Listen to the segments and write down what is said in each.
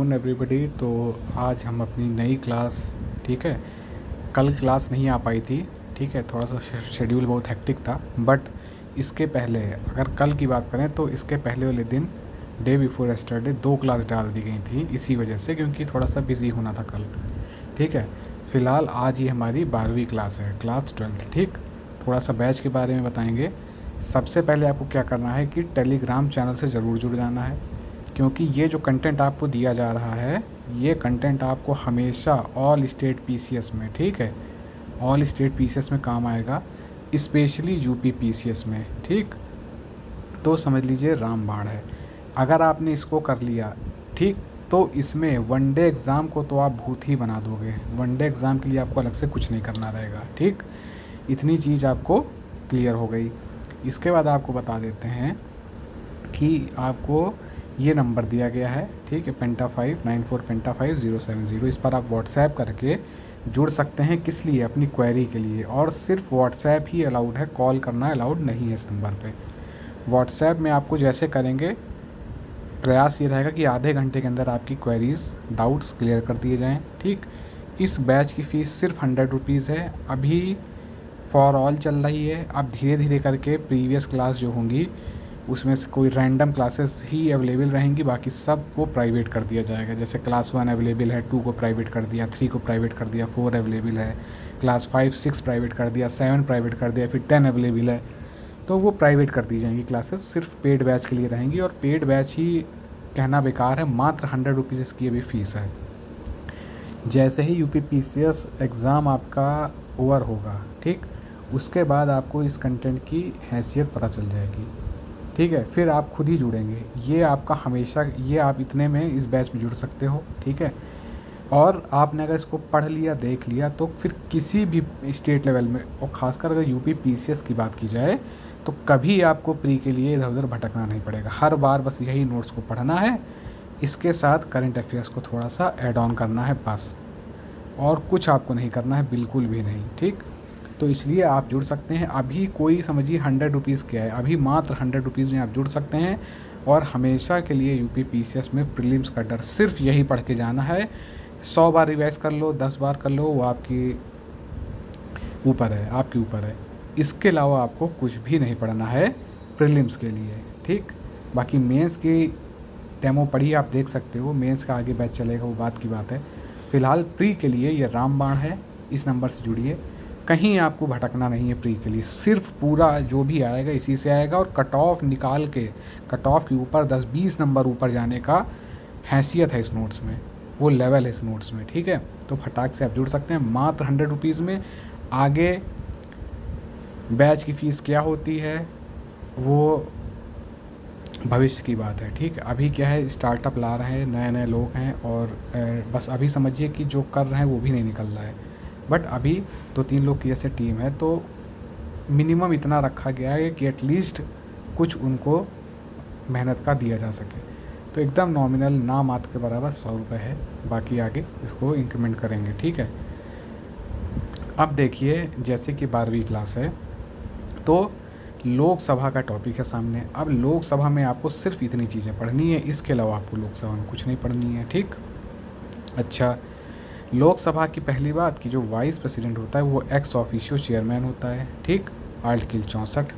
Afternoon everybody. तो आज हम अपनी नई क्लास, ठीक है, कल क्लास नहीं आ पाई थी, ठीक है, थोड़ा सा शेड्यूल बहुत हेक्टिक था। बट इसके पहले अगर कल की बात करें तो इसके पहले वाले दिन डे बिफोर यस्टरडे 2 क्लास डाल दी गई थी इसी वजह से, क्योंकि थोड़ा सा बिज़ी होना था कल, ठीक है। फ़िलहाल आज ये हमारी 12वीं क्लास है, क्लास 12, ठीक। थोड़ा सा बैच के बारे में बताएंगे। सबसे पहले आपको क्या करना है कि टेलीग्राम चैनल से ज़रूर जुड़ जाना है, क्योंकि ये जो कंटेंट आपको दिया जा रहा है ये कंटेंट आपको हमेशा ऑल स्टेट पीसीएस में, ठीक है, ऑल स्टेट पीसीएस में काम आएगा, स्पेशली यूपी पीसीएस में, ठीक। तो समझ लीजिए रामबाण है। अगर आपने इसको कर लिया, ठीक, तो इसमें वनडे एग्ज़ाम को तो आप भूत ही बना दोगे। वनडे एग्ज़ाम के लिए आपको अलग से कुछ नहीं करना रहेगा, ठीक। इतनी चीज़ आपको क्लियर हो गई। इसके बाद आपको बता देते हैं कि आपको ये नंबर दिया गया है, ठीक है, Penta594 Penta5070। इस पर आप व्हाट्सएप करके जुड़ सकते हैं। किस लिए? अपनी क्वेरी के लिए। और सिर्फ व्हाट्सएप ही अलाउड है, कॉल करना अलाउड नहीं है इस नंबर पे। व्हाट्सएप में आपको जैसे करेंगे, प्रयास ये रहेगा कि आधे घंटे के अंदर आपकी क्वेरीज़, डाउट्स क्लियर कर दिए जाएँ, ठीक। इस बैच की फ़ीस सिर्फ 100 रुपीज़ है। अभी फॉर ऑल चल रही है। अब धीरे धीरे करके प्रीवियस क्लास जो होंगी उसमें से कोई रैंडम क्लासेस ही अवेलेबल रहेंगी, बाकी सब को प्राइवेट कर दिया जाएगा। जैसे क्लास 1 अवेलेबल है, 2 को प्राइवेट कर दिया, 3 को प्राइवेट कर दिया, 4 अवेलेबल है, क्लास 5 6 प्राइवेट कर दिया, 7 प्राइवेट कर दिया, फिर 10 अवेलेबल है। तो वो प्राइवेट कर दी जाएंगी क्लासेस, सिर्फ पेड बैच के लिए रहेंगी। और पेड बैच ही कहना बेकार है, मात्र 100 रुपीज़ इसकी अभी फ़ीस है। जैसे ही यूपी पीसीएस एग्ज़ाम आपका ओवर होगा, ठीक, उसके बाद आपको इस कंटेंट की हैसियत पता चल जाएगी, ठीक है। फिर आप खुद ही जुड़ेंगे। ये आपका हमेशा, ये आप इतने में इस बैच में जुड़ सकते हो, ठीक है। और आपने अगर इसको पढ़ लिया, देख लिया, तो फिर किसी भी स्टेट लेवल में, और ख़ासकर अगर यूपी पीसीएस की बात की जाए, तो कभी आपको प्री के लिए इधर उधर भटकना नहीं पड़ेगा। हर बार बस यही नोट्स को पढ़ना है, इसके साथ करंट अफेयर्स को थोड़ा सा ऐड ऑन करना है बस, और कुछ आपको नहीं करना है, बिल्कुल भी नहीं, ठीक। तो इसलिए आप जुड़ सकते हैं। अभी कोई समझिए 100 रुपीज़ क्या है, अभी मात्र 100 रुपीज़ में आप जुड़ सकते हैं। और हमेशा के लिए यूपी पीसीएस में प्रीलिम्स का डर, सिर्फ यही पढ़ के जाना है। 100 बार रिवाइज कर लो, 10 बार कर लो, वो आपकी ऊपर है, आपके ऊपर है। इसके अलावा आपको कुछ भी नहीं पढ़ना है प्रीलिम्स के लिए, ठीक। बाकी मेंस की डेमो पढ़ी आप देख सकते हो, मेंस का आगे बैच चलेगा, वो बात की बात है। फ़िलहाल प्री के लिए ये रामबाण है, इस नंबर से जुड़िए। कहीं आपको भटकना नहीं है प्री के लिए, सिर्फ पूरा जो भी आएगा इसी से आएगा। और कट ऑफ निकाल के, कट ऑफ के ऊपर 10-20 नंबर ऊपर जाने का हैसियत है इस नोट्स में, वो लेवल है इस नोट्स में, ठीक है। तो फटाक से आप जुड़ सकते हैं मात्र 100 रुपीज़ में। आगे बैच की फ़ीस क्या होती है वो भविष्य की बात है, ठीक है। अभी क्या है, स्टार्टअप ला रहे हैं, नए नए लोग हैं, और बस अभी समझिए कि जो कर रहे हैं वो भी नहीं निकल रहा है। बट अभी 2-3 लोग की जैसे टीम है, तो मिनिमम इतना रखा गया है कि एटलीस्ट कुछ उनको मेहनत का दिया जा सके। तो एकदम नॉमिनल, ना मात्र के बराबर 100 रुपये है। बाकी आगे इसको इंक्रीमेंट करेंगे, ठीक है। अब देखिए, जैसे कि 12वीं क्लास है, तो लोकसभा का टॉपिक है सामने। अब लोकसभा में आपको सिर्फ इतनी चीज़ें पढ़नी है, इसके अलावा आपको लोकसभा में कुछ नहीं पढ़नी है, ठीक। अच्छा, लोकसभा की पहली बात कि जो वाइस प्रेसिडेंट होता है वो एक्स ऑफिशियो चेयरमैन होता है, ठीक, आर्टिकल 64,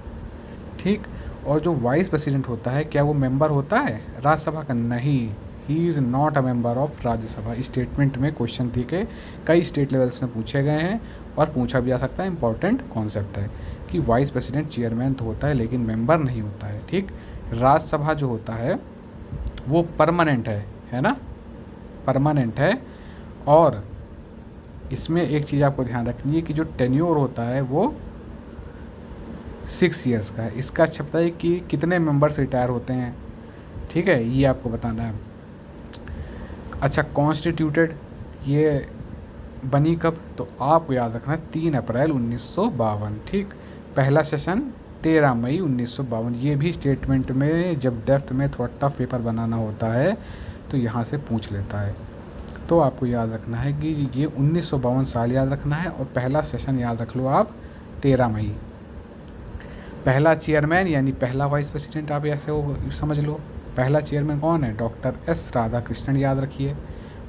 ठीक। और जो वाइस प्रेसिडेंट होता है, क्या वो मेंबर होता है राज्यसभा का? नहीं, he is not a member of Rajya Sabha. Statement में क्वेश्चन थी कि कई स्टेट लेवल्स में पूछे गए हैं और पूछा भी जा सकता है, इंपॉर्टेंट कॉन्सेप्ट है कि वाइस प्रेसिडेंट चेयरमैन तो होता है लेकिन मेंबर नहीं होता है, ठीक। राज्यसभा जो होता है वो परमानेंट है ना, परमानेंट है। और इसमें एक चीज़ आपको ध्यान रखनी है कि जो टेन्योर होता है वो 6 ईयर्स का है। इसका अच्छा पता है कि कितने मेंबर्स रिटायर होते हैं, ठीक है, ये आपको बताना है। अच्छा, कॉन्स्टिट्यूटेड ये बनी कब? तो आपको याद रखना है 3 अप्रैल 1952, ठीक। पहला सेशन 13 मई 1952। ये भी स्टेटमेंट में जब डेप्थ में थोड़ा टफ पेपर बनाना होता है तो यहाँ से पूछ लेता है। तो आपको याद रखना है कि ये 1952 साल याद रखना है, और पहला सेशन याद रख लो आप 13 मई। पहला चेयरमैन यानी पहला वाइस प्रेसिडेंट आप ऐसे वो समझ लो, पहला चेयरमैन कौन है? डॉक्टर एस राधाकृष्णन, याद रखिए।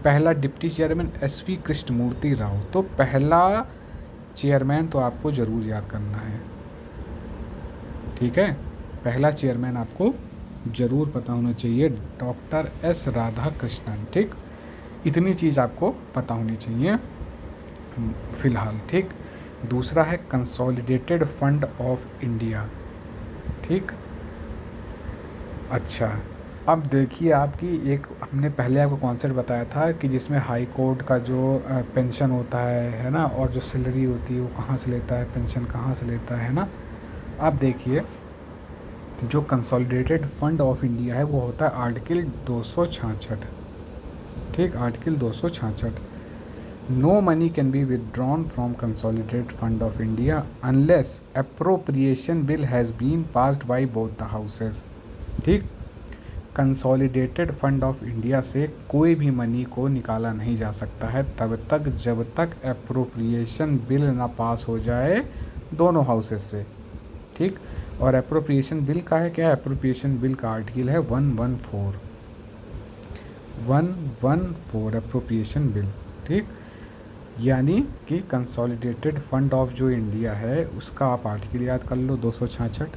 पहला deputy chairman S V Krishnamurthy Rao. तो पहला चेयरमैन तो आपको ज़रूर याद करना है, ठीक है। पहला चेयरमैन आपको ज़रूर पता होना चाहिए, डॉक्टर एस राधाकृष्णन, ठीक। इतनी चीज़ आपको पता होनी चाहिए फ़िलहाल, ठीक। दूसरा है कंसोलिडेटेड फंड ऑफ इंडिया, ठीक। अच्छा, अब देखिए आपकी एक हमने पहले आपको कॉन्सेप्ट बताया था कि जिसमें हाई कोर्ट का जो पेंशन होता है ना, और जो सैलरी होती है वो कहाँ से लेता है, पेंशन कहाँ से लेता है ना। अब देखिए जो कंसोलिडेटेड फंड ऑफ इंडिया है वो होता है आर्टिकल 266, ठीक। Article 266, no money can be withdrawn from consolidated fund of India unless appropriation bill has been passed by both the houses, ठीक। कंसोलिडेटेड फंड ऑफ इंडिया से कोई भी मनी को निकाला नहीं जा सकता है तब तक जब तक अप्रोप्रिएशन बिल ना पास हो जाए दोनों हाउसेस से, ठीक। और अप्रोप्रिएशन बिल का है क्या है? अप्रोप्रिएशन बिल का आर्टिकल है 114 अप्रोप्रिएशन बिल, ठीक। यानी कि कंसोलिडेटेड फंड ऑफ जो इंडिया है उसका आप आर्टिकल याद कर लो 266,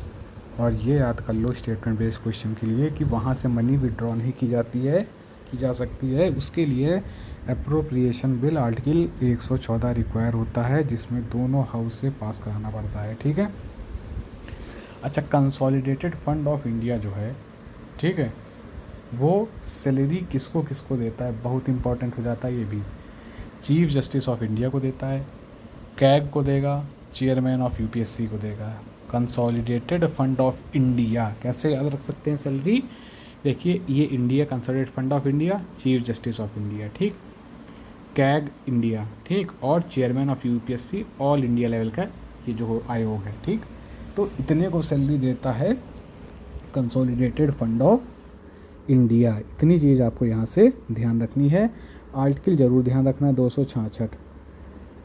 और ये याद कर लो स्टेटमेंट बेस्ड क्वेश्चन के लिए कि वहाँ से मनी विड्रॉ नहीं की जा सकती है, उसके लिए अप्रोप्रिएशन बिल आर्टिकल 114 रिक्वायर होता है, जिसमें दोनों हाउस से पास कराना पड़ता है, ठीक है। अच्छा, कंसोलिडेटेड फंड ऑफ इंडिया जो है, ठीक है, वो सैलरी किसको किसको देता है, बहुत इंपॉर्टेंट हो जाता है ये भी। चीफ जस्टिस ऑफ इंडिया को देता है, कैग को देगा, चेयरमैन ऑफ यूपीएससी को देगा। कंसोलिडेटेड फंड ऑफ इंडिया कैसे याद रख सकते हैं सैलरी? देखिए ये India, consolidated fund of India, chief justice of India, ठीक। कैग इंडिया, ठीक। और chairman of UPSC all India level का ये जो आयोग है, ठीक। तो इतने को सैलरी देता है कंसोलिडेटेड फंड ऑफ इंडिया। इतनी चीज़ आपको यहाँ से ध्यान रखनी है। आर्टिकल ज़रूर ध्यान रखना है 266,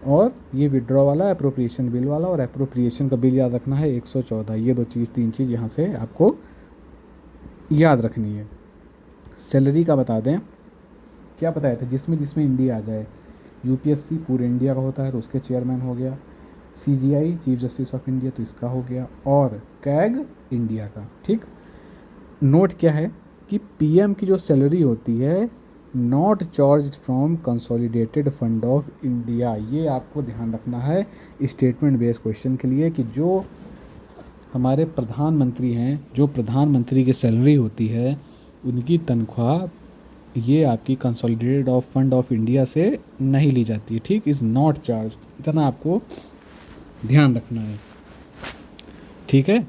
और ये विड्रॉ वाला, अप्रोप्रिएशन बिल वाला, और अप्रोप्रिएशन का बिल याद रखना है 114। ये तीन चीज़ यहाँ से आपको याद रखनी है। सैलरी का बता दें, क्या बताया था, जिसमें जिसमें इंडिया आ जाए। यूपीएससी पूरे इंडिया का होता है तो उसके चेयरमैन हो गया, CGI chief justice of India तो इसका हो गया, और कैग इंडिया का, ठीक। नोट क्या है कि पीएम की जो सैलरी होती है not charge from consolidated fund of India, ये आपको ध्यान रखना है स्टेटमेंट बेस्ड क्वेश्चन के लिए, कि जो हमारे प्रधानमंत्री हैं, जो प्रधानमंत्री की सैलरी होती है उनकी तनख्वाह ये आपकी consolidated of fund of India से नहीं ली जाती है, ठीक। इज़ नॉट चार्ज, इतना आपको ध्यान रखना है, ठीक है।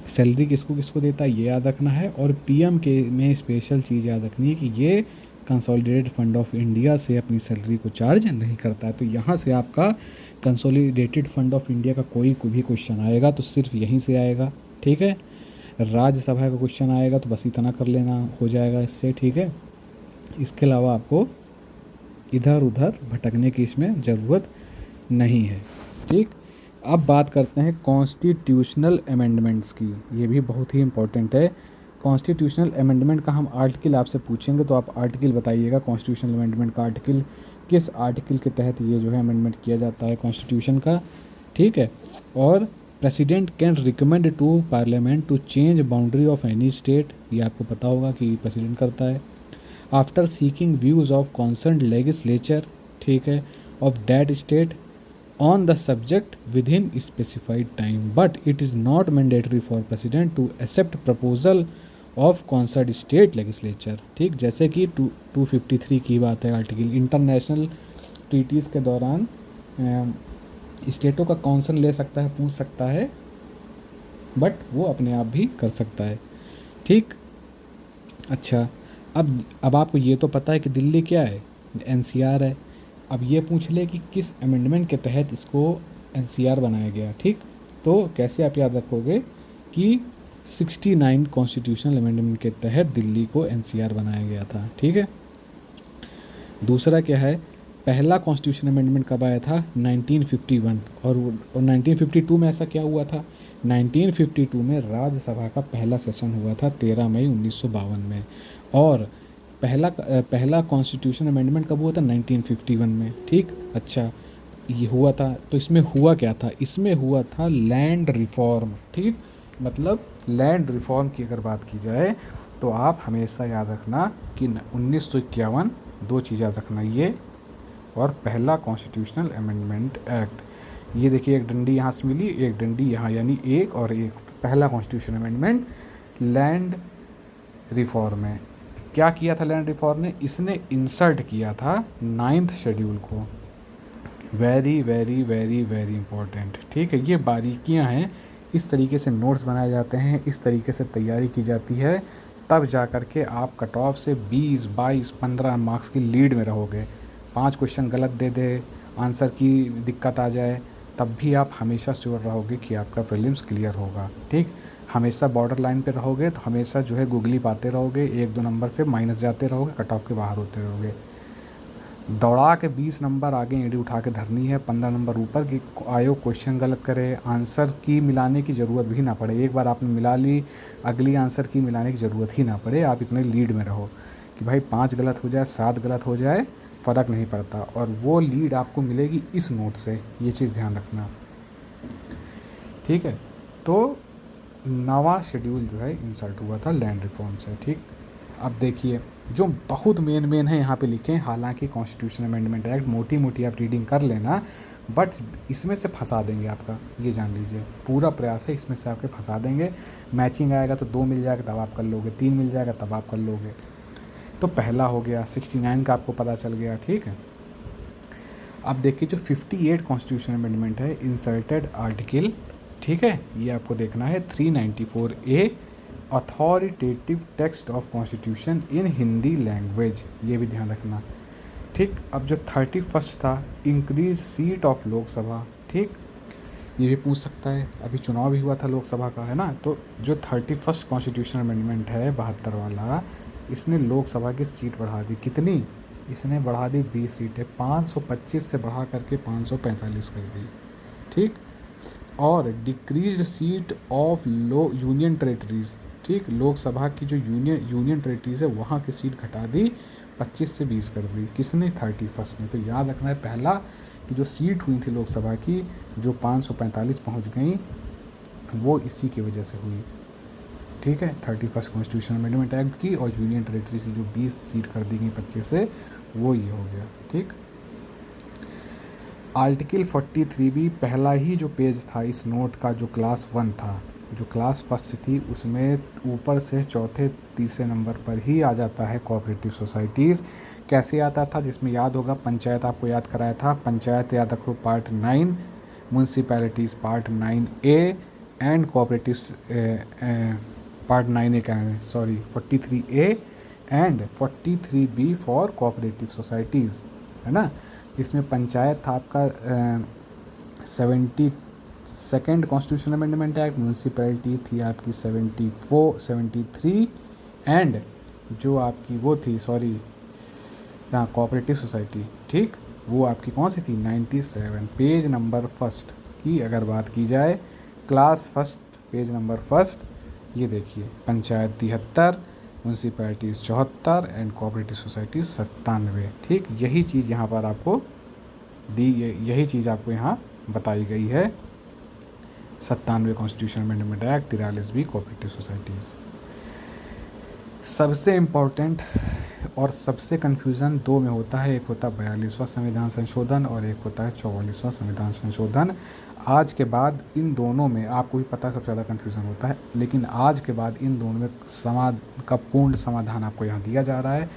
सैलरी किसको किसको देता है ये याद रखना है, और पीएम के में स्पेशल चीज़ याद रखनी है कि ये कंसोलिडेटेड फंड ऑफ इंडिया से अपनी सैलरी को चार्ज नहीं करता है। तो यहाँ से आपका कंसोलिडेटेड फंड ऑफ इंडिया का कोई भी क्वेश्चन आएगा तो सिर्फ यहीं से आएगा, ठीक है। राज्यसभा का क्वेश्चन आएगा तो बस इतना कर लेना हो जाएगा इससे, ठीक है। इसके अलावा आपको इधर उधर भटकने की इसमें ज़रूरत नहीं है, ठीक। अब बात करते हैं कॉन्स्टिट्यूशनल अमेंडमेंट्स की, ये भी बहुत ही इंपॉर्टेंट है। कॉन्स्टिट्यूशनल अमेंडमेंट का हम आर्टिकल आपसे पूछेंगे तो आप आर्टिकल बताइएगा, कॉन्स्टिट्यूशनल अमेंडमेंट का आर्टिकल किस आर्टिकल के तहत ये जो है अमेंडमेंट किया जाता है कॉन्स्टिट्यूशन का, ठीक है। और president can recommend to parliament to change boundary of any state, ये आपको पता होगा कि प्रेसिडेंट करता है। After seeking views of concern legislature, ठीक है, of that state on the subject within specified time, but it is not mandatory for president to accept proposal of concerned state legislature, ठीक। जैसे कि 253 की बात है आर्टिकल, इंटरनेशनल ट्रीटीज़ के दौरान स्टेटों का कॉन्सर्न ले सकता है, पूछ सकता है, बट वो अपने आप भी कर सकता है, ठीक। अच्छा, अब आपको ये तो पता है कि दिल्ली क्या है, एनसीआर है। अब ये पूछ ले कि किस अमेंडमेंट के तहत इसको एनसीआर बनाया गया, ठीक। तो कैसे आप याद रखोगे कि 69 कॉन्स्टिट्यूशनल अमेंडमेंट के तहत दिल्ली को एनसीआर बनाया गया था, ठीक है। दूसरा क्या है, पहला कॉन्स्टिट्यूशन अमेंडमेंट कब आया था? 1951, और 1952 में ऐसा क्या हुआ था 1952 में राज्यसभा का पहला सेशन हुआ था 13 मई 1952 में। और पहला कॉन्स्टिट्यूशन अमेंडमेंट कब हुआ था? 1951 में। ठीक, अच्छा ये हुआ था, तो इसमें हुआ क्या था? इसमें हुआ था लैंड रिफॉर्म। ठीक, मतलब लैंड रिफॉर्म की अगर बात की जाए तो आप हमेशा याद रखना कि 1951 दो चीज़ याद रखना, ये और पहला कॉन्स्टिट्यूशनल अमेंडमेंट एक्ट। ये देखिए एक डंडी यहाँ से मिली, एक डंडी यहाँ, यानी एक और एक। पहला कॉन्स्टिट्यूशन अमेंडमेंट लैंड रिफॉर्म है। क्या किया था लैंड रिफॉर्म ने? इसने इंसर्ट किया था 9th शेड्यूल को। Very very very very important. ठीक है, ये बारीकियां हैं, इस तरीके से नोट्स बनाए जाते हैं, इस तरीके से तैयारी की जाती है, तब जा कर के आप कट ऑफ से 20, 22, 15 मार्क्स की लीड में रहोगे। 5 क्वेश्चन गलत दे दे, आंसर की दिक्कत आ जाए, तब भी आप हमेशा श्योर रहोगे कि आपका प्रीलिम्स क्लियर होगा। ठीक, हमेशा बॉर्डर लाइन पे रहोगे तो हमेशा जो है गुगली पाते रहोगे, 1-2 नंबर से माइनस जाते रहोगे, कट ऑफ के बाहर होते रहोगे। दौड़ा के 20 नंबर आगे एड़ी उठा के धरनी है, 15 नंबर ऊपर की आयो, क्वेश्चन गलत करे, आंसर की मिलाने की ज़रूरत भी ना पड़े। एक बार आपने मिला ली, अगली आंसर की मिलाने की ज़रूरत ही ना पड़े, आप इतने लीड में रहो कि भाई 5 गलत हो जाए, 7 गलत हो जाए, फ़र्क नहीं पड़ता। और वो लीड आपको मिलेगी इस नोट से, ये चीज़ ध्यान रखना। ठीक है, तो नवा शेड्यूल जो है इंसर्ट हुआ था लैंड रिफॉर्म से। ठीक, अब देखिए जो बहुत मेन है यहाँ पे लिखे हैं, हालांकि कॉन्स्टिट्यूशन अमेंडमेंट एक्ट मोटी मोटी आप रीडिंग कर लेना, बट इसमें से फंसा देंगे आपका, ये जान लीजिए। पूरा प्रयास है इसमें से आपके फंसा देंगे। मैचिंग आएगा तो 2 मिल जाएगा तब आप कर लोगे, 3 मिल जाएगा तब आप कर लोगे। तो पहला हो गया, 69 का आपको पता चल गया। ठीक है, अब देखिए जो 58 कॉन्स्टिट्यूशन अमेंडमेंट है, इंसर्टेड आर्टिकल। ठीक है, ये आपको देखना है 394A, authoritative text of constitution in Hindi language, ये भी ध्यान रखना। ठीक, अब जो 31 था, इंक्रीज सीट ऑफ लोकसभा। ठीक, ये भी पूछ सकता है, अभी चुनाव भी हुआ था लोकसभा का, है ना। तो जो 31 कॉन्स्टिट्यूशन अमेंडमेंट है 72 वाला, इसने लोकसभा की सीट बढ़ा दी। कितनी? इसने बढ़ा दी 20 सीटें, 525 से बढ़ा करके 545 कर दी। ठीक, और decrease seat of union territories. ठीक, लोकसभा की जो यूनियन टेरेटरीज है वहाँ की सीट घटा दी, 25 से 20 कर दी। किसने? 31 ने। तो याद रखना है पहला कि जो सीट हुई थी लोकसभा की, जो 545 पहुँच गई, वो इसी की वजह से हुई। ठीक है, 31 कॉन्स्टिट्यूशन अमेंडमेंट एक्ट की, और यूनियन टेरेटरीज की जो 20 सीट कर दी गई 25 से, वो ये हो गया। ठीक, आर्टिकल 43 भी पहला ही जो पेज था इस नोट का, जो क्लास 1 था, जो क्लास फर्स्ट थी, उसमें ऊपर से चौथे तीसरे नंबर पर ही आ जाता है कोऑपरेटिव सोसाइटीज़। कैसे आता था? जिसमें याद होगा पंचायत आपको याद कराया था, पंचायत याद रखो part 9, municipalities part 9A, and cooperative part 9A क्या है, sorry 43A and 43B for cooperative societies, है ना। जिसमें पंचायत था आपका 72nd constitution amendment act, municipality थी आपकी 73, एंड जो आपकी वो थी, सॉरी यहाँ कोऑपरेटिव सोसाइटी, ठीक, वो आपकी कौन सी थी? 97। पेज नंबर फर्स्ट की अगर बात की जाए, class first page number first, ये देखिए panchayat 73, municipalities 74 and cooperative societies 97। ठीक, यही चीज़ यहाँ पर आपको दी, यही चीज़ आपको यहाँ बताई गई है। 97 constitution amendment act, 43 cooperative societies. सबसे इम्पोर्टेंट और सबसे कन्फ्यूज़न दो में होता है, एक होता है 42वां संविधान संशोधन और एक होता है 44वां संविधान संशोधन। आज के बाद इन दोनों में आपको भी पता है सबसे ज़्यादा कन्फ्यूज़न होता है, लेकिन आज के बाद इन दोनों में का पूर्ण समाधान आपको यहाँ दिया जा रहा है।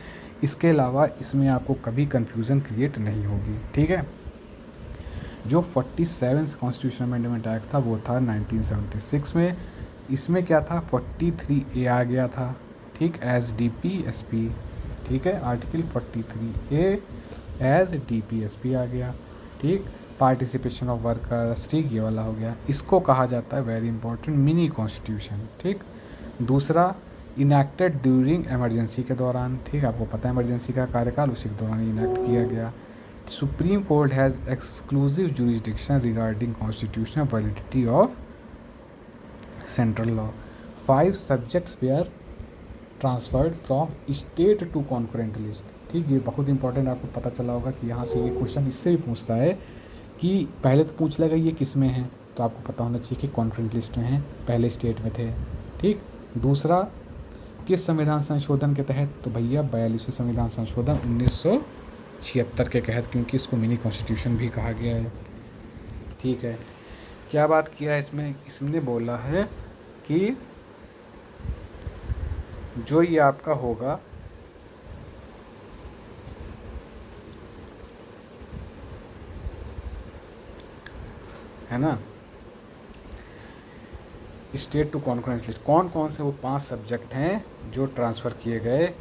इसके अलावा इसमें आपको कभी कन्फ्यूज़न क्रिएट नहीं होगी। ठीक है, जो 47 कॉन्स्टिट्यूशन अमेंडमेंट एक्ट था वो था 1976 में। इसमें क्या था? 43A आ गया था, ठीक, एज DPSP। ठीक है, आर्टिकल 43A एज DPSP आ गया। ठीक, पार्टिसिपेशन ऑफ वर्कर्स, ठीक, ये वाला हो गया। इसको कहा जाता है, वेरी इंपॉर्टेंट, मिनी कॉन्स्टिट्यूशन। ठीक, दूसरा इनैक्टेड ड्यूरिंग एमरजेंसी के दौरान। ठीक, आपको पता है इमरजेंसी का कार्यकाल उसी के दौरान इनैक्ट किया गया। Supreme court has exclusive jurisdiction regarding constitutional validity of central law. 5 subjects were transferred from state to concurrent list. ठीक, ये बहुत इंपॉर्टेंट, आपको पता चला होगा कि यहाँ से ये क्वेश्चन इससे भी पूछता है कि पहले तो पूछ लेगा ये किस में है, तो आपको पता होना चाहिए कि कॉन्करेंट लिस्ट में है, पहले स्टेट में थे। ठीक, दूसरा किस संविधान संशोधन के तहत, तो भैया 42वें संविधान संशोधन 1976 के तहत, क्योंकि इसको मिनी कॉन्स्टिट्यूशन भी कहा गया है। ठीक है, क्या बात किया है इसमें, इसने बोला है कि जो ये आपका होगा है ना, स्टेट टू कॉन्करेंस लिस्ट, कौन कौन से वो 5 सब्जेक्ट हैं जो ट्रांसफ़र किए गए।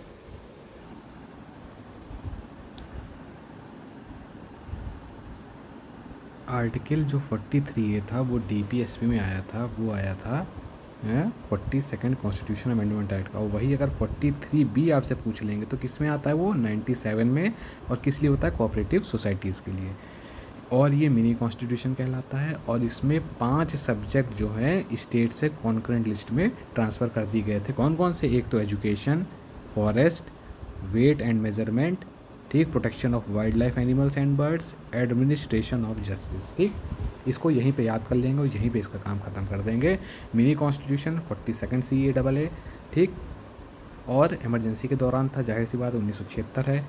आर्टिकल जो 43A था वो DPSP में आया था, वो आया था 42nd कॉन्स्टिट्यूशन अमेंडमेंट एक्ट का। और वही अगर 43B आपसे पूछ लेंगे तो किस में आता है वो, 97 में, और किस लिए होता है, कोऑपरेटिव सोसाइटीज़ के लिए। और ये मिनी कॉन्स्टिट्यूशन कहलाता है, और इसमें 5 सब्जेक्ट जो हैं स्टेट से कॉन्करेंट लिस्ट में ट्रांसफ़र कर दिए गए थे। कौन कौन से, एक तो education, forest, weight and measurement, ठीक, protection of wild life animals and birds, administration of justice. ठीक, इसको यहीं पे याद कर लेंगे और यहीं पे इसका काम ख़त्म कर देंगे। मिनी कॉन्स्टिट्यूशन 42nd CAA, ठीक, और इमरजेंसी के दौरान था, जाहिर सी बात 1976 है।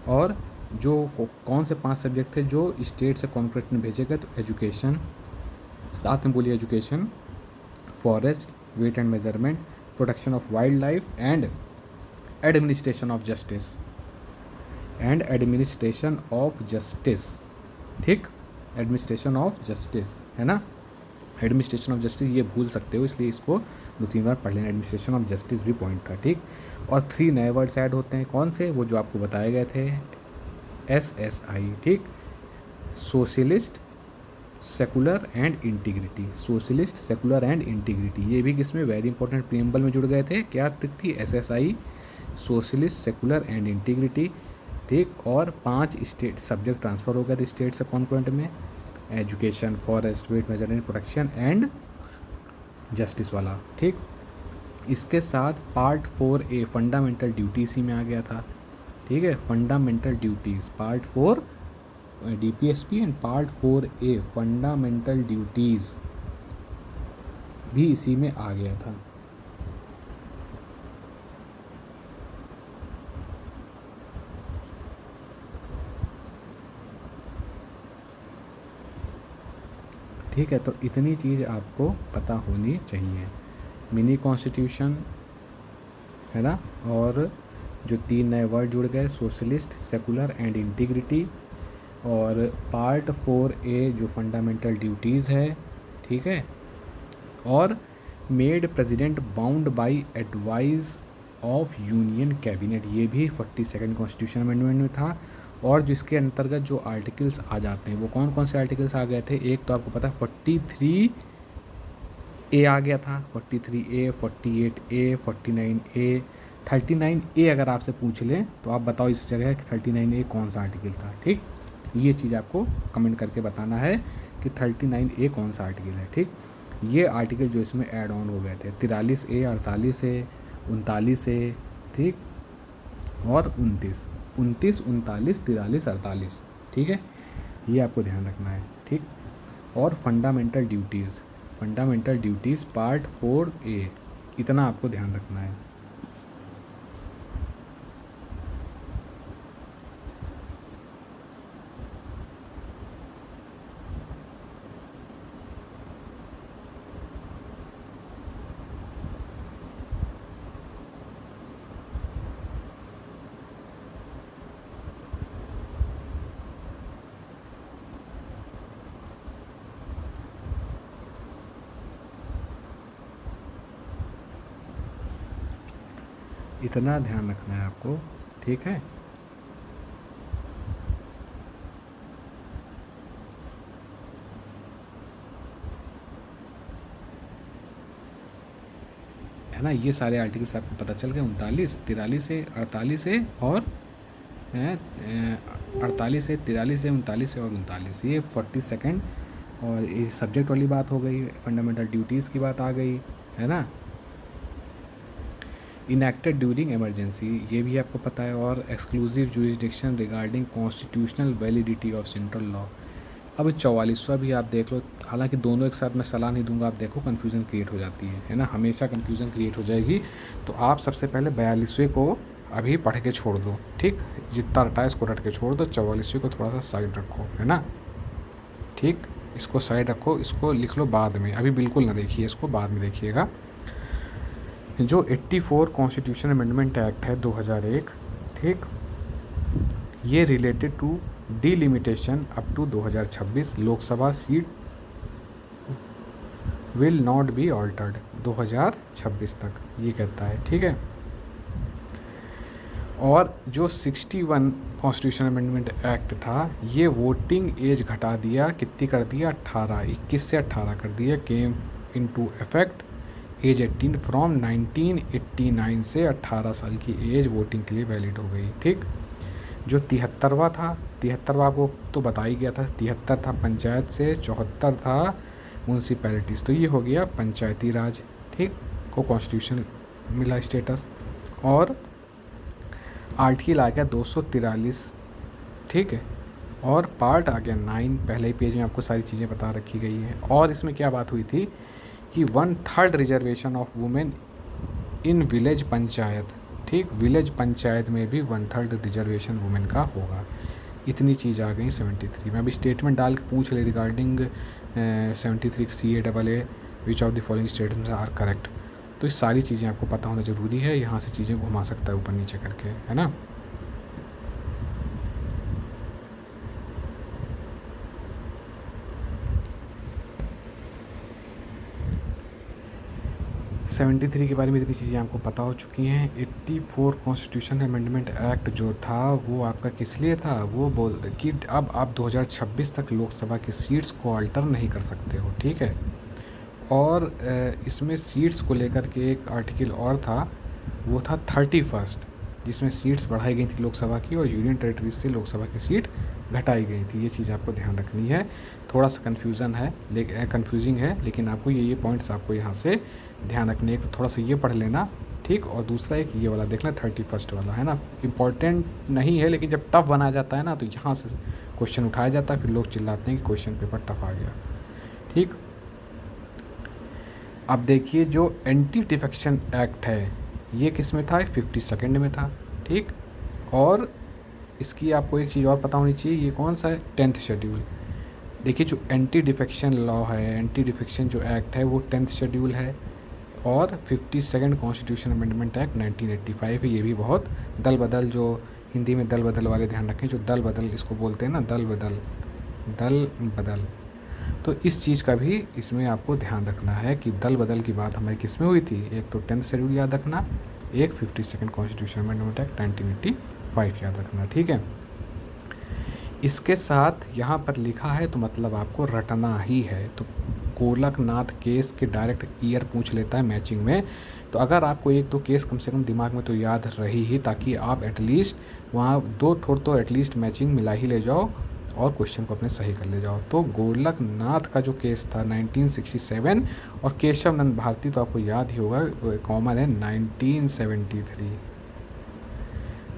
और जो कौन से 5 सब्जेक्ट थे जो स्टेट से कॉन्करेंट में भेजे गए, तो एजुकेशन, साथ में बोलिए education, forest, weight and measurement, protection of wild life and administration of justice, ठीक, एडमिनिस्ट्रेशन ऑफ जस्टिस है ना, एडमिनिस्ट्रेशन ऑफ जस्टिस ये भूल सकते हो, इसलिए इसको 2-3 बार पढ़ लेना, एडमिनिस्ट्रेशन ऑफ जस्टिस भी पॉइंट था। ठीक, और 3 नए वर्ड्स ऐड होते हैं, कौन से, वो जो आपको बताए गए थे, SSI, ठीक, socialist, secular and integrity, socialist, secular and integrity, ये भी किसमें, वेरी इंपॉर्टेंट, प्रीएम्बल में जुड़ गए थे। क्या ट्रिक थी, SSI, socialist, secular and integrity, ठीक, और 5 स्टेट सब्जेक्ट ट्रांसफ़र हो गए थे स्टेट से कॉन्करेंट में, education, forest, weight, measurement, protection and justice वाला। ठीक, इसके साथ पार्ट 4A फंडामेंटल ड्यूटी इसी में आ गया था। ठीक है, fundamental duties part 4 DPSP and part 4A fundamental duties भी इसी में आ गया था। ठीक है, तो इतनी चीज़ आपको पता होनी चाहिए। मिनी कॉन्स्टिट्यूशन है ना, और जो 3 नए वर्ड जुड़ गए, सोशलिस्ट, सेकुलर एंड इंटीग्रिटी, और पार्ट 4A जो फंडामेंटल ड्यूटीज़ है, ठीक है, और made president bound by advice of union cabinet, ये भी 42nd कॉन्स्टिट्यूशन अमेंडमेंट में था। और जिसके अंतर्गत जो आर्टिकल्स आ जाते हैं वो कौन कौन से आर्टिकल्स आ गए थे, एक तो आपको पता है 43A आ गया था, 43A, 48A, 49A, 39A अगर आपसे पूछ लें तो आप बताओ इस जगह 39A कौन सा आर्टिकल था। ठीक, ये चीज़ आपको कमेंट करके बताना है कि 39A कौन सा आर्टिकल है। ठीक, ये आर्टिकल जो इसमें ऐड ऑन हो गए थे 43A, 48A, 39A, ठीक, और 29, 29, 39, 43, 48। ठीक है, ये आपको ध्यान रखना है। ठीक, और फंडामेंटल ड्यूटीज़ पार्ट 4A, इतना आपको ध्यान रखना है। इतना ध्यान रखना है आपको। ठीक है, है ना, ये सारे आर्टिकल्स आपको पता चल गए, 39, 43 से 48 से और 48 से 43 से 39 से और 39, ये 42nd। और ये सब्जेक्ट वाली बात हो गई, फंडामेंटल ड्यूटीज़ की बात आ गई। है ना। इनैक्टेड ड्यूरिंग इमरजेंसी, ये भी आपको पता है। और exclusive jurisdiction regarding constitutional validity of central law. अब 44वां भी आप देख लो, हालांकि दोनों एक साथ मैं सलाह नहीं दूंगा, आप देखो कन्फ्यूज़न क्रिएट हो जाती है ना, हमेशा कन्फ्यूज़न क्रिएट हो जाएगी। तो आप सबसे पहले 42वें को अभी पढ़ के छोड़ दो, ठीक, जितना रटा है इसको रट के छोड़ दो, 44वें को थोड़ा सा साइड रखो, है ना, ठीक, इसको साइड रखो, इसको लिख लो बाद में, अभी बिल्कुल ना देखिए इसको, बाद में देखिएगा। जो 84 कॉन्स्टिट्यूशन अमेंडमेंट एक्ट है 2001, ठीक, ये related to delimitation up to 2026 Lok Sabha seat will not be altered 2026 तक, ये कहता है, ठीक है। और जो 61 कॉन्स्टिट्यूशन अमेंडमेंट एक्ट था, ये वोटिंग एज घटा दिया, कितनी कर दिया, 18, 21 से 18 कर दिया, came into effect as 18 from 1989 से 18 साल की एज वोटिंग के लिए वैलिड हो गई, ठीक। जो 73वां था, 73वां आपको तो बता ही गया था, 73 था पंचायत से, 74 था म्यूनसिपैलिटीज़, तो ये हो गया पंचायती राज, ठीक, को कॉन्स्टिट्यूशन मिला स्टेटस। और आर्टिकल आ गया 243, ठीक है, और पार्ट आ गया 9, पहले ही पेज में आपको सारी चीज़ें बता रखी गई हैं। और इसमें क्या बात हुई थी कि 1/3 reservation of women in village panchayat, ठीक, विलेज पंचायत में भी 1/3 रिजर्वेशन वुमेन का होगा। इतनी चीज़ आ गई 73 में। अभी स्टेटमेंट डाल के पूछ ले regarding 73 CAA which of the following statements are correct. तो ये सारी चीज़ें आपको पता होना ज़रूरी है, यहाँ से चीज़ें घुमा सकता है ऊपर नीचे करके, है ना। सेवेंटी थ्री के बारे में इतनी चीज़ें आपको पता हो चुकी हैं। 84 कॉन्स्टिट्यूशन अमेंडमेंट एक्ट जो था वो आपका किस लिए था, वो बोल कि अब आप 2026 तक लोकसभा की सीट्स को अल्टर नहीं कर सकते हो, ठीक है। और इसमें सीट्स को लेकर के एक आर्टिकल और था, वो था 31, जिसमें सीट्स बढ़ाई गई थी लोकसभा की, और यूनियन टेरिटरीज से लोकसभा की सीट घटाई गई थी। ये चीज़ आपको ध्यान रखनी है। थोड़ा सा कन्फ्यूज़न है, कन्फ्यूजिंग है, लेकिन आपको ये पॉइंट्स आपको यहाँ से ध्यान रखने, एक तो थोड़ा सा ये पढ़ लेना, ठीक, और दूसरा एक ये वाला देख लें 31 वाला, है ना। इम्पॉर्टेंट नहीं है, लेकिन जब टफ बना जाता है ना, तो यहाँ से क्वेश्चन उठाया जाता है, फिर लोग चिल्लाते हैं कि क्वेश्चन पेपर टफ आ गया, ठीक। अब देखिए जो एंटी डिफेक्शन एक्ट है, ये किस में था, 52 में था, ठीक। और इसकी आपको एक चीज़ और पता होनी चाहिए, ये कौन सा है, 10th शेड्यूल। देखिए जो एंटी डिफेक्शन लॉ है, एंटी डिफेक्शन जो एक्ट है, वो 10th शेड्यूल है। और 52 कॉन्स्टिट्यूशन अमेंडमेंट एक्ट 1985 है। ये भी बहुत दल बदल, जो हिंदी में दल बदल वाले ध्यान रखें, जो दल बदल इसको बोलते हैं ना, दल बदल, दल बदल, तो इस चीज़ का भी इसमें आपको ध्यान रखना है कि दल बदल की बात हमारी किस में हुई थी। एक तो 10th शेड्यूल याद रखना, एक 52 कॉन्स्टिट्यूशन अमेंडमेंट एक्ट 1985 याद रखना, ठीक है। इसके साथ यहाँ पर लिखा है तो मतलब आपको रटना ही है। तो गोलकनाथ केस के डायरेक्ट ईयर पूछ लेता है मैचिंग में, तो अगर आपको एक दो केस कम से कम दिमाग में तो याद रही ही, ताकि आप एटलीस्ट वहाँ दो थोड़ तो एटलीस्ट मैचिंग मिला ही ले जाओ और क्वेश्चन को अपने सही कर ले जाओ। तो गोलकनाथ का जो केस था 1967, और केशव नंद भारती तो आपको याद ही होगा, कॉमन है 1973।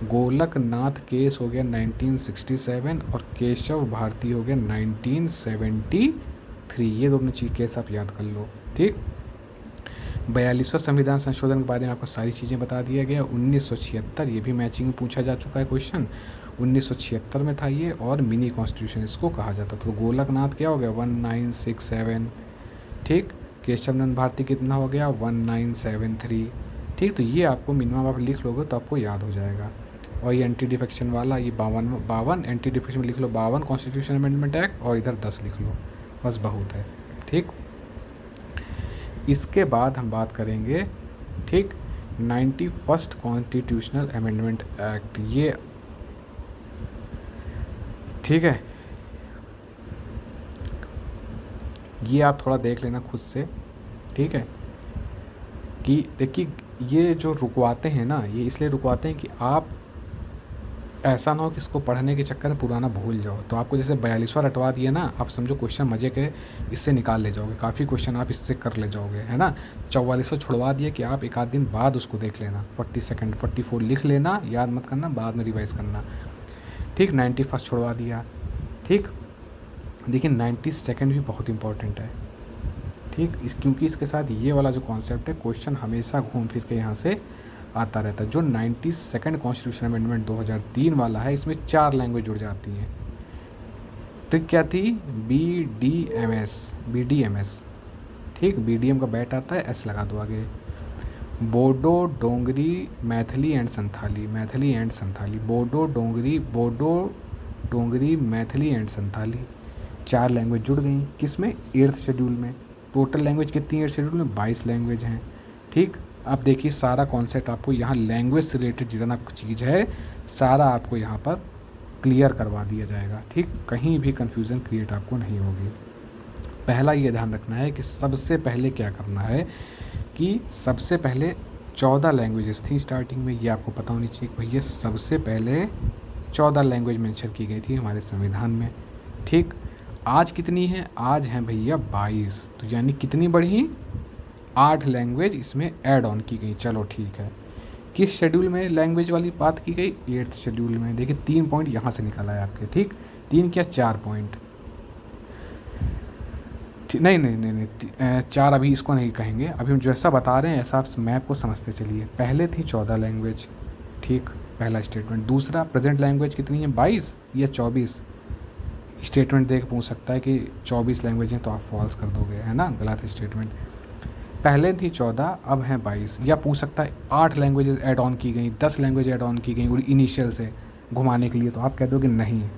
गोलकनाथ केस हो गया 1967 और केशव भारती हो गया 1973। ये दोनों चीज़ केस आप याद कर लो, ठीक। 42वां संविधान संशोधन के बारे में आपको सारी चीज़ें बता दिया गया। 1976, ये भी मैचिंग में पूछा जा चुका है क्वेश्चन, 1976 में था ये, और मिनी कॉन्स्टिट्यूशन इसको कहा जाता था। तो गोलकनाथ क्या हो गया 1967, ठीक। केशवनंद भारती कितना हो गया 1973, ठीक। तो ये आपको मिनिमम आप लिख लोगे तो आपको याद हो जाएगा। और ये एंटी डिफेक्शन वाला, ये 52 एंटी डिफेक्शन में लिख लो, 52 कॉन्स्टिट्यूशन अमेंडमेंट एक्ट, और इधर 10 लिख लो, बस बहुत है, ठीक। इसके बाद हम बात करेंगे, ठीक, 91 कॉन्स्टिट्यूशनल अमेंडमेंट एक्ट, ये ठीक है, ये आप थोड़ा देख लेना खुद से, ठीक है। कि देखिए ये जो रुकवाते हैं ना, ये इसलिए रुकवाते हैं कि आप ऐसा ना हो कि इसको पढ़ने के चक्कर में पुराना भूल जाओ। तो आपको जैसे 42वां रटवा दिया ना, आप समझो क्वेश्चन मज़े के इससे निकाल ले जाओगे, काफ़ी क्वेश्चन आप इससे कर ले जाओगे, है ना। 44वां छुड़वा दिया कि आप एक आध दिन बाद उसको देख लेना, 42nd 44 लिख लेना, याद मत करना, बाद में रिवाइज करना, ठीक। 91 छुड़वा दिया, ठीक। देखिए 92nd भी बहुत इंपॉर्टेंट है, ठीक। क्योंकि इसके साथ ये वाला जो कॉन्सेप्ट है, क्वेश्चन हमेशा घूम फिर के यहाँ से आता रहता है। जो 92nd कॉन्स्टिट्यूशन अमेंडमेंट 2003 वाला है, इसमें 4 लैंग्वेज जुड़ जाती हैं। ट्रिक क्या थी? BDMS, ठीक। BDM का बैट आता है, एस लगा दो आगे। Bodo, Dogri, Maithili and Santhali, Bodo, Dogri, Maithili and Santhali, 4 language जुड़ गई। किस में? 8th शेड्यूल में। टोटल लैंग्वेज कितनी है 8th शेड्यूल में? 22 लैंग्वेज हैं, ठीक। अब देखिए सारा कॉन्सेप्ट आपको यहाँ लैंग्वेज से रिलेटेड जितना चीज़ है सारा आपको यहाँ पर क्लियर करवा दिया जाएगा, ठीक। कहीं भी कन्फ्यूज़न क्रिएट आपको नहीं होगी। पहला ये ध्यान रखना है कि सबसे पहले क्या करना है कि सबसे पहले 14 लैंग्वेजेस थी स्टार्टिंग में, ये आपको पता होनी चाहिए कि भैया सबसे पहले 14 लैंग्वेज मेंशन की गई थी हमारे संविधान में, ठीक। आज कितनी है? आज हैं भैया 22। तो यानी कितनी बढ़ी? 8 लैंग्वेज इसमें ऐड ऑन की गई। चलो ठीक है। किस शेड्यूल में लैंग्वेज वाली बात की गई? 8th शेड्यूल में। देखिए 3 पॉइंट यहाँ से निकल आए आपके, ठीक। 3 क्या 4 पॉइंट, नहीं नहीं नहीं नहीं 4 अभी इसको नहीं कहेंगे, अभी हम जैसा बता रहे हैं ऐसा आप मैप को समझते चलिए। पहले थी 14 लैंग्वेज, ठीक, पहला स्टेटमेंट। दूसरा, प्रेजेंट लैंग्वेज कितनी है? 22 या 24? स्टेटमेंट देख पूछ सकता है कि 24 लैंग्वेज हैं तो आप फॉल्स कर दोगे, है ना, गलत स्टेटमेंट। पहले थी 14, अब हैं 22। या पूछ सकता है 8 लैंग्वेजेस ऐड ऑन की गई, 10 लैंग्वेज ऐड ऑन की गई और इनिशियल से घुमाने के लिए, तो आप कह दोगे नहीं,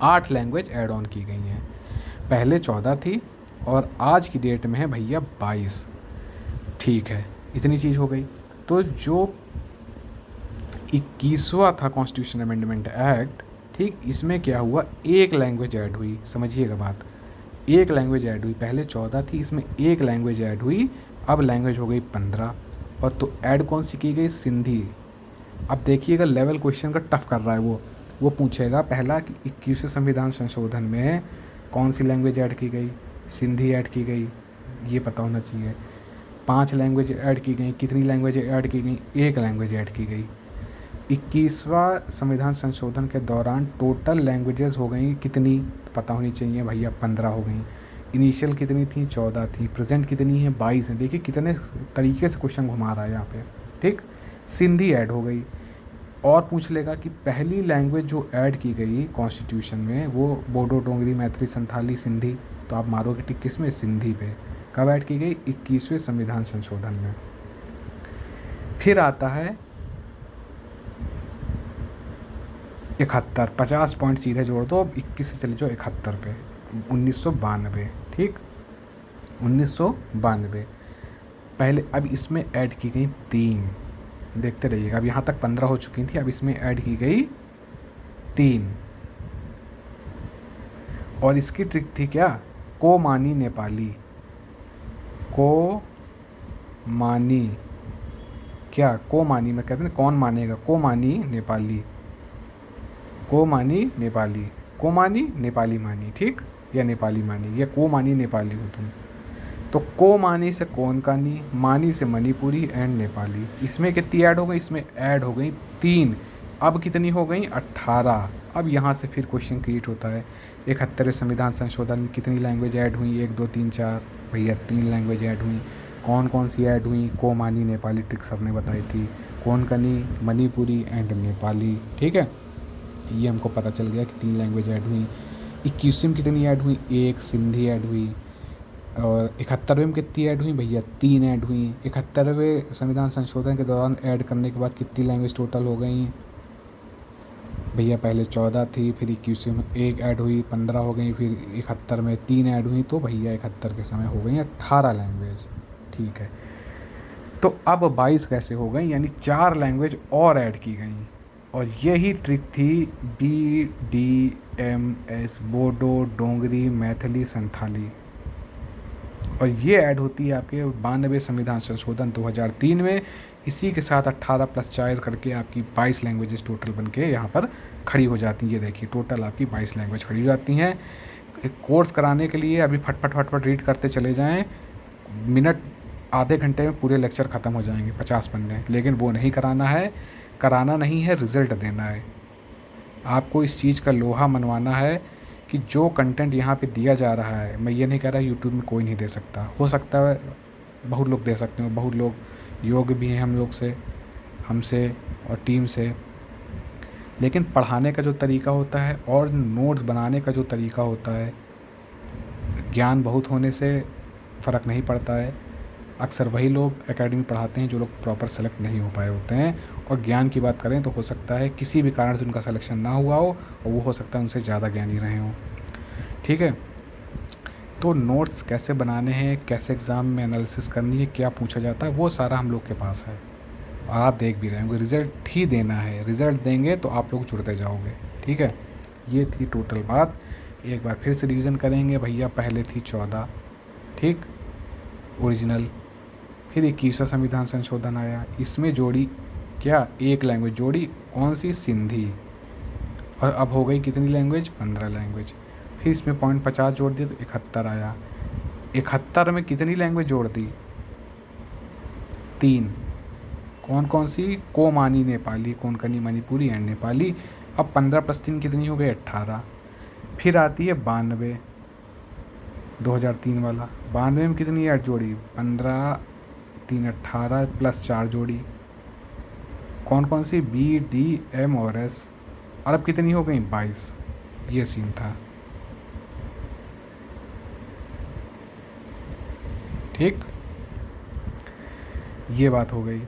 8 लैंग्वेज ऐड ऑन की गई हैं। पहले 14 थी और आज की डेट में है भैया 22, ठीक है। इतनी चीज़ हो गई। तो जो 21वां था कॉन्स्टिट्यूशन अमेंडमेंट एक्ट, ठीक, इसमें क्या हुआ? एक लैंग्वेज ऐड हुई, समझिएगा बात, एक लैंग्वेज ऐड हुई। पहले 14 थी, इसमें एक लैंग्वेज ऐड हुई, अब लैंग्वेज हो गई 15। और तो ऐड कौन सी की गई? सिंधी। अब देखिएगा लेवल क्वेश्चन का टफ कर रहा है वो पूछेगा पहला कि 21वें संविधान संशोधन में कौन सी लैंग्वेज ऐड की गई? सिंधी ऐड की गई, ये पता होना चाहिए। 5 लैंग्वेज ऐड की गई, कितनी लैंग्वेज ऐड की गई? एक लैंग्वेज ऐड की गई। 21वां संविधान संशोधन के दौरान टोटल लैंग्वेजेस हो गई कितनी? पता होनी चाहिए भैया, 15 हो गई। इनिशियल कितनी थी? 14 थी। प्रेजेंट कितनी है? 22 है। देखिए कितने तरीके से क्वेश्चन घुमा रहा है यहाँ पे, ठीक। सिंधी ऐड हो गई। और पूछ लेगा कि पहली लैंग्वेज जो ऐड की गई कॉन्स्टिट्यूशन में वो बोडो, डोंगरी, मैथिली, संथाली, सिंधी, तो आप मारोगे टिक किस में? सिंधी पे। कब ऐड की गई? 21वें संविधान संशोधन में। फिर आता है 71, 50 पॉइंट सीधे जोड़ दो, अब 21 से चले जाओ 71 पे, 1992, ठीक, 1992। पहले अब इसमें ऐड की गई 3, देखते रहिएगा। अब यहाँ तक 15 हो चुकी थी, अब इसमें ऐड की गई 3। और इसकी ट्रिक थी क्या? को मानी नेपाली, को मानी, क्या को मानी, मैं कहते हैं कौन मानेगा, को मानी नेपाली, को मानी नेपाली, को मानी नेपाली मानी, ठीक, या नेपाली मानी, या को मानी नेपाली हो तुम। तो को मानी से कौन कानी, मानी से मणिपुरी एंड नेपाली। इसमें कितनी ऐड हो गई? इसमें ऐड हो गई 3। अब कितनी हो गई? 18। अब यहाँ से फिर क्वेश्चन क्रिएट होता है 71वें संविधान संशोधन में कितनी लैंग्वेज ऐड हुई? 1 2 3 4, भैया 3 लैंग्वेज ऐड हुई। कौन कौन सी ऐड हुई? को मानी नेपाली, ट्रिक सर ने बताई थी। कौन कनी, मणिपुरी एंड नेपाली, ठीक है। ये हमको पता चल गया कि 3 लैंग्वेज ऐड हुई। 21वें में कितनी ऐड हुई? 1 सिंधी ऐड हुई। और 71वें में कितनी ऐड हुई? भैया 3 ऐड हुई। 71वें संविधान संशोधन के दौरान ऐड करने के बाद कितनी लैंग्वेज टोटल हो गई? भैया पहले 14 थी, फिर 21वें में 1 ऐड हुई, 15 हो गई, फिर 71 में 3 ऐड हुई, तो भैया 71 के समय हो गई 18 लैंग्वेज, ठीक है। तो अब 22 कैसे हो गई? यानी 4 लैंग्वेज और ऐड की गई। और यही ट्रिक थी BDMS, बोडो, डोंगरी, मैथिली, संथाली। और ये ऐड होती है आपके 92वें संविधान संशोधन 2003 में। इसी के साथ 18 + 4 करके आपकी 22 लैंग्वेजेस टोटल बन के यहाँ पर खड़ी हो जाती हैं। ये देखिए टोटल आपकी 22 लैंग्वेज खड़ी हो जाती हैं। एक कोर्स कराने के लिए अभी फट रीड करते चले जाएँ, मिनट आधे घंटे में पूरे लेक्चर ख़त्म हो जाएंगे, 50 पन्ने। लेकिन वो नहीं कराना है, कराना नहीं है, रिज़ल्ट देना है। आपको इस चीज़ का लोहा मनवाना है कि जो कंटेंट यहाँ पे दिया जा रहा है, मैं ये नहीं कह रहा यूट्यूब में कोई नहीं दे सकता, हो सकता है बहुत लोग दे सकते हो, बहुत लोग योग्य भी हैं हम लोग से, हमसे और टीम से। लेकिन पढ़ाने का जो तरीका होता है और नोट्स बनाने का जो तरीका होता है, ज्ञान बहुत होने से फ़र्क नहीं पड़ता है। अक्सर वही लोग एकेडमी पढ़ाते हैं जो लोग प्रॉपर सेलेक्ट नहीं हो पाए होते हैं। और ज्ञान की बात करें तो हो सकता है किसी भी कारण से उनका सिलेक्शन ना हुआ हो, और वो हो सकता है उनसे ज़्यादा ज्ञानी रहे हों। ठीक है, तो नोट्स कैसे बनाने हैं, कैसे एग्ज़ाम में एनालिसिस करनी है, क्या पूछा जाता है, वो सारा हम लोग के पास है। और आप देख भी रहे होंगे, रिज़ल्ट ही देना है, रिज़ल्ट देंगे तो आप लोग जुड़ते जाओगे। ठीक है, ये थी टोटल बात। एक बार फिर से रिवीजन करेंगे भैया। पहले थी 14, ठीक, ओरिजिनल। फिर 21वां संविधान संशोधन आया, इसमें जोड़ी क्या, एक लैंग्वेज जोड़ी, कौन सी, सिंधी। और अब हो गई कितनी लैंग्वेज, 15 लैंग्वेज। फिर इसमें पॉइंट 50 जोड़ दिया तो 71 आया। 71 में कितनी लैंग्वेज जोड़ दी, 3। कौन कौन सी, कोमानी नेपाली, कोंकणी मणिपुरी एंड नेपाली। अब 15 + 3 कितनी हो गई, 18। फिर आती है 92, 2003 वाला। 92 में कितनी ऐड जोड़ी, 15, 3 18 + 4 जोड़ी, कौन कौन सी, बी, डी, एम और एस। और अब कितनी हो गई, 22। ये सीन था। ठीक, ये बात हो गई।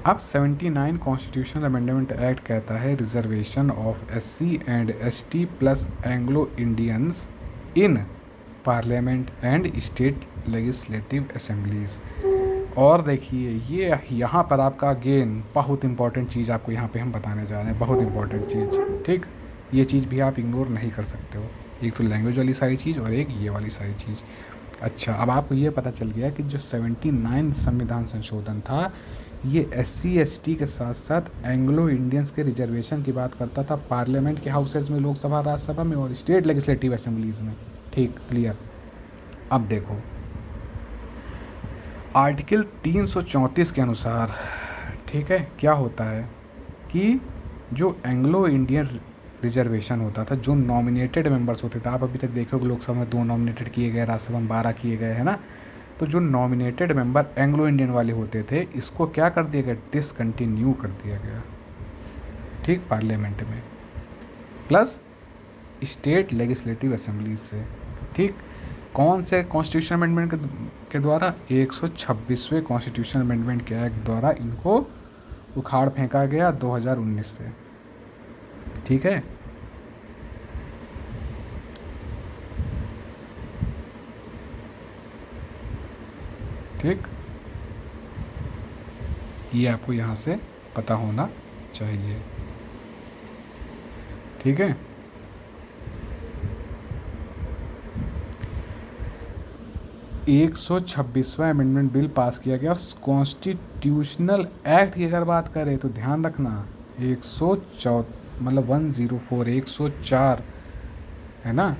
अब 79 कॉन्स्टिट्यूशनल अमेंडमेंट एक्ट कहता है reservation of SC and ST plus Anglo Indians in parliament and state legislative assemblies. और देखिए ये यहाँ पर आपका अगेन बहुत इंपॉर्टेंट चीज़ आपको यहाँ पे हम बताने जा रहे हैं, बहुत इंपॉर्टेंट चीज़। ठीक, ये चीज़ भी आप इग्नोर नहीं कर सकते हो। एक तो लैंग्वेज वाली सारी चीज़ और एक ये वाली सारी चीज़। अच्छा, अब आपको ये पता चल गया कि जो 79 संविधान संशोधन था, ये SC ST के साथ साथ एंग्लो इंडियंस के रिजर्वेशन की बात करता था पार्लियामेंट के हाउसेज में, लोकसभा, राज्यसभा में और स्टेट लेजिस्लेटिव असेंबलीज़ में। ठीक, क्लियर। अब देखो आर्टिकल 334 के अनुसार, ठीक है, क्या होता है कि जो एंग्लो इंडियन रिजर्वेशन होता था, जो नॉमिनेटेड मेंबर्स होते थे, आप अभी तक देखोगे लोकसभा में 2 नॉमिनेटेड किए गए, राज्यसभा में 12 किए गए, है ना। तो जो नॉमिनेटेड मेंबर एंग्लो इंडियन वाले होते थे, इसको क्या कर दिया गया, डिसकंटिन्यू कर दिया गया। ठीक, पार्लियामेंट में प्लस स्टेट लेजिस्लेटिव असेंबलीज से। ठीक, कौन से कॉन्स्टिट्यूशन अमेंडमेंट के द्वारा, 126वें कॉन्स्टिट्यूशन अमेंडमेंट के एक्ट द्वारा इनको उखाड़ फेंका गया 2019 से। ठीक है, ठीक, ये आपको यहाँ से पता होना चाहिए। ठीक है, 126वां अमेंडमेंट बिल पास किया गया। और कॉन्स्टिट्यूशनल एक्ट की अगर बात करें तो ध्यान रखना 104 है ना।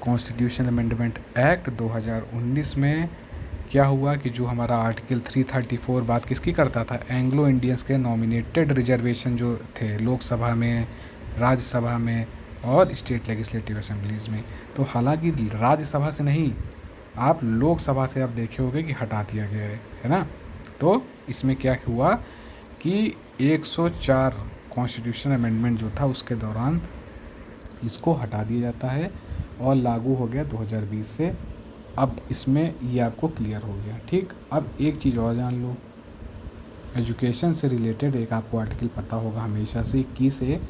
कॉन्स्टिट्यूशनल अमेंडमेंट एक्ट 2019 में क्या हुआ कि जो हमारा आर्टिकल 334 बात किसकी करता था, एंग्लो इंडियंस के नॉमिनेटेड रिजर्वेशन जो थे लोकसभा में, राज्यसभा में और स्टेट लेजिस्लेटिव असेंबलीज़ में। तो हालांकि राज्यसभा से नहीं, आप लोकसभा से आप देखे होंगे कि हटा दिया गया है ना। तो इसमें क्या हुआ कि 104 कॉन्स्टिट्यूशन अमेंडमेंट जो था उसके दौरान इसको हटा दिया जाता है और लागू हो गया 2020 से। अब इसमें ये आपको क्लियर हो गया। ठीक, अब एक चीज़ और जान लो, एजुकेशन से रिलेटेड एक आपको आर्टिकल पता होगा हमेशा से, 21 से,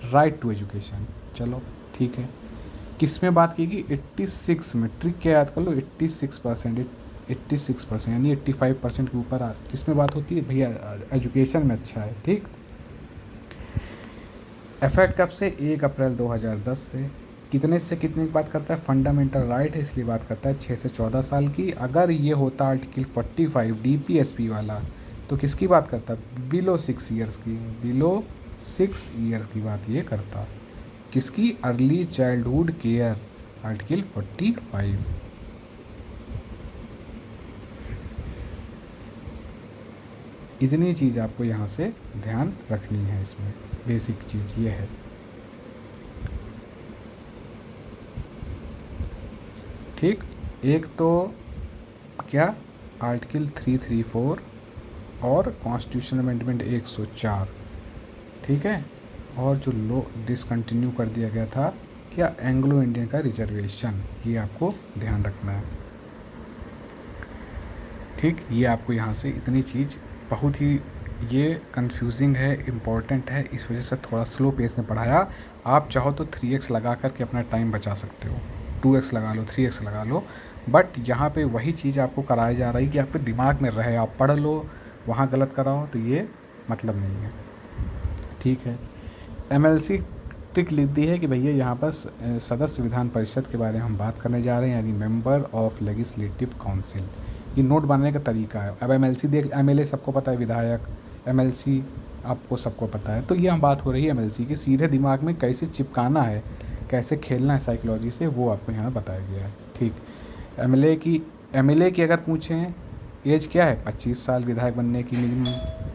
राइट टू एजुकेशन। चलो ठीक है, किस में बात की गई, 86 में। ट्रिक क्या याद कर लो, 86% यानी 85% के ऊपर किस में बात होती है भैया, एजुकेशन में। अच्छा है, ठीक। इफेक्ट कब से, 1 अप्रैल 2010 से। कितने से कितने की बात करता है, फंडामेंटल राइट है इसलिए बात करता है 6 से 14 साल की। अगर ये होता आर्टिकल 45 डीपीएसपी वाला तो किसकी बात करता, बिलो 6 ईयर्स की, बिलो 6 ईयर्स की बात ये करता। किसकी, अर्ली चाइल्डहुड केयर, आर्टिकल 45। इतनी चीज़ आपको यहाँ से ध्यान रखनी है, इसमें बेसिक चीज़ ये है। ठीक, एक तो क्या, आर्टिकल 334 और कॉन्स्टिट्यूशन अमेंडमेंट 104, ठीक है। और जो लो डिसकंटिन्यू कर दिया गया था क्या, एंग्लो इंडियन का रिजर्वेशन, ये आपको ध्यान रखना है। ठीक, ये आपको यहाँ से इतनी चीज़ बहुत ही ये कंफ्यूजिंग है, इम्पॉर्टेंट है, इस वजह से थोड़ा स्लो पेस में पढ़ाया। आप चाहो तो 3x लगा करके अपना टाइम बचा सकते हो, 2x लगा लो, 3x लगा लो, बट यहाँ पे वही चीज़ आपको कराई जा रही कि आपके दिमाग में रहे, आप पढ़ लो, वहाँ गलत कराओ तो ये मतलब नहीं है। ठीक है, एमएलसी टिक लिखती है कि भैया यहाँ पर सदस्य विधान परिषद के बारे में हम बात करने जा रहे हैं, यानी मेंबर ऑफ लेजिस्लेटिव काउंसिल। ये नोट बनाने का तरीका है। अब एमएलसी देख, एमएलए सबको पता है, विधायक, एमएलसी आपको सबको पता है, तो ये हम बात हो रही है एमएलसी की, सीधे दिमाग में कैसे चिपकाना है, कैसे खेलना है साइकोलॉजी से, वो आपको यहाँ बताया गया है। ठीक, एमएलए की अगर पूछें एज क्या है, 25 साल विधायक बनने की मिनिमम,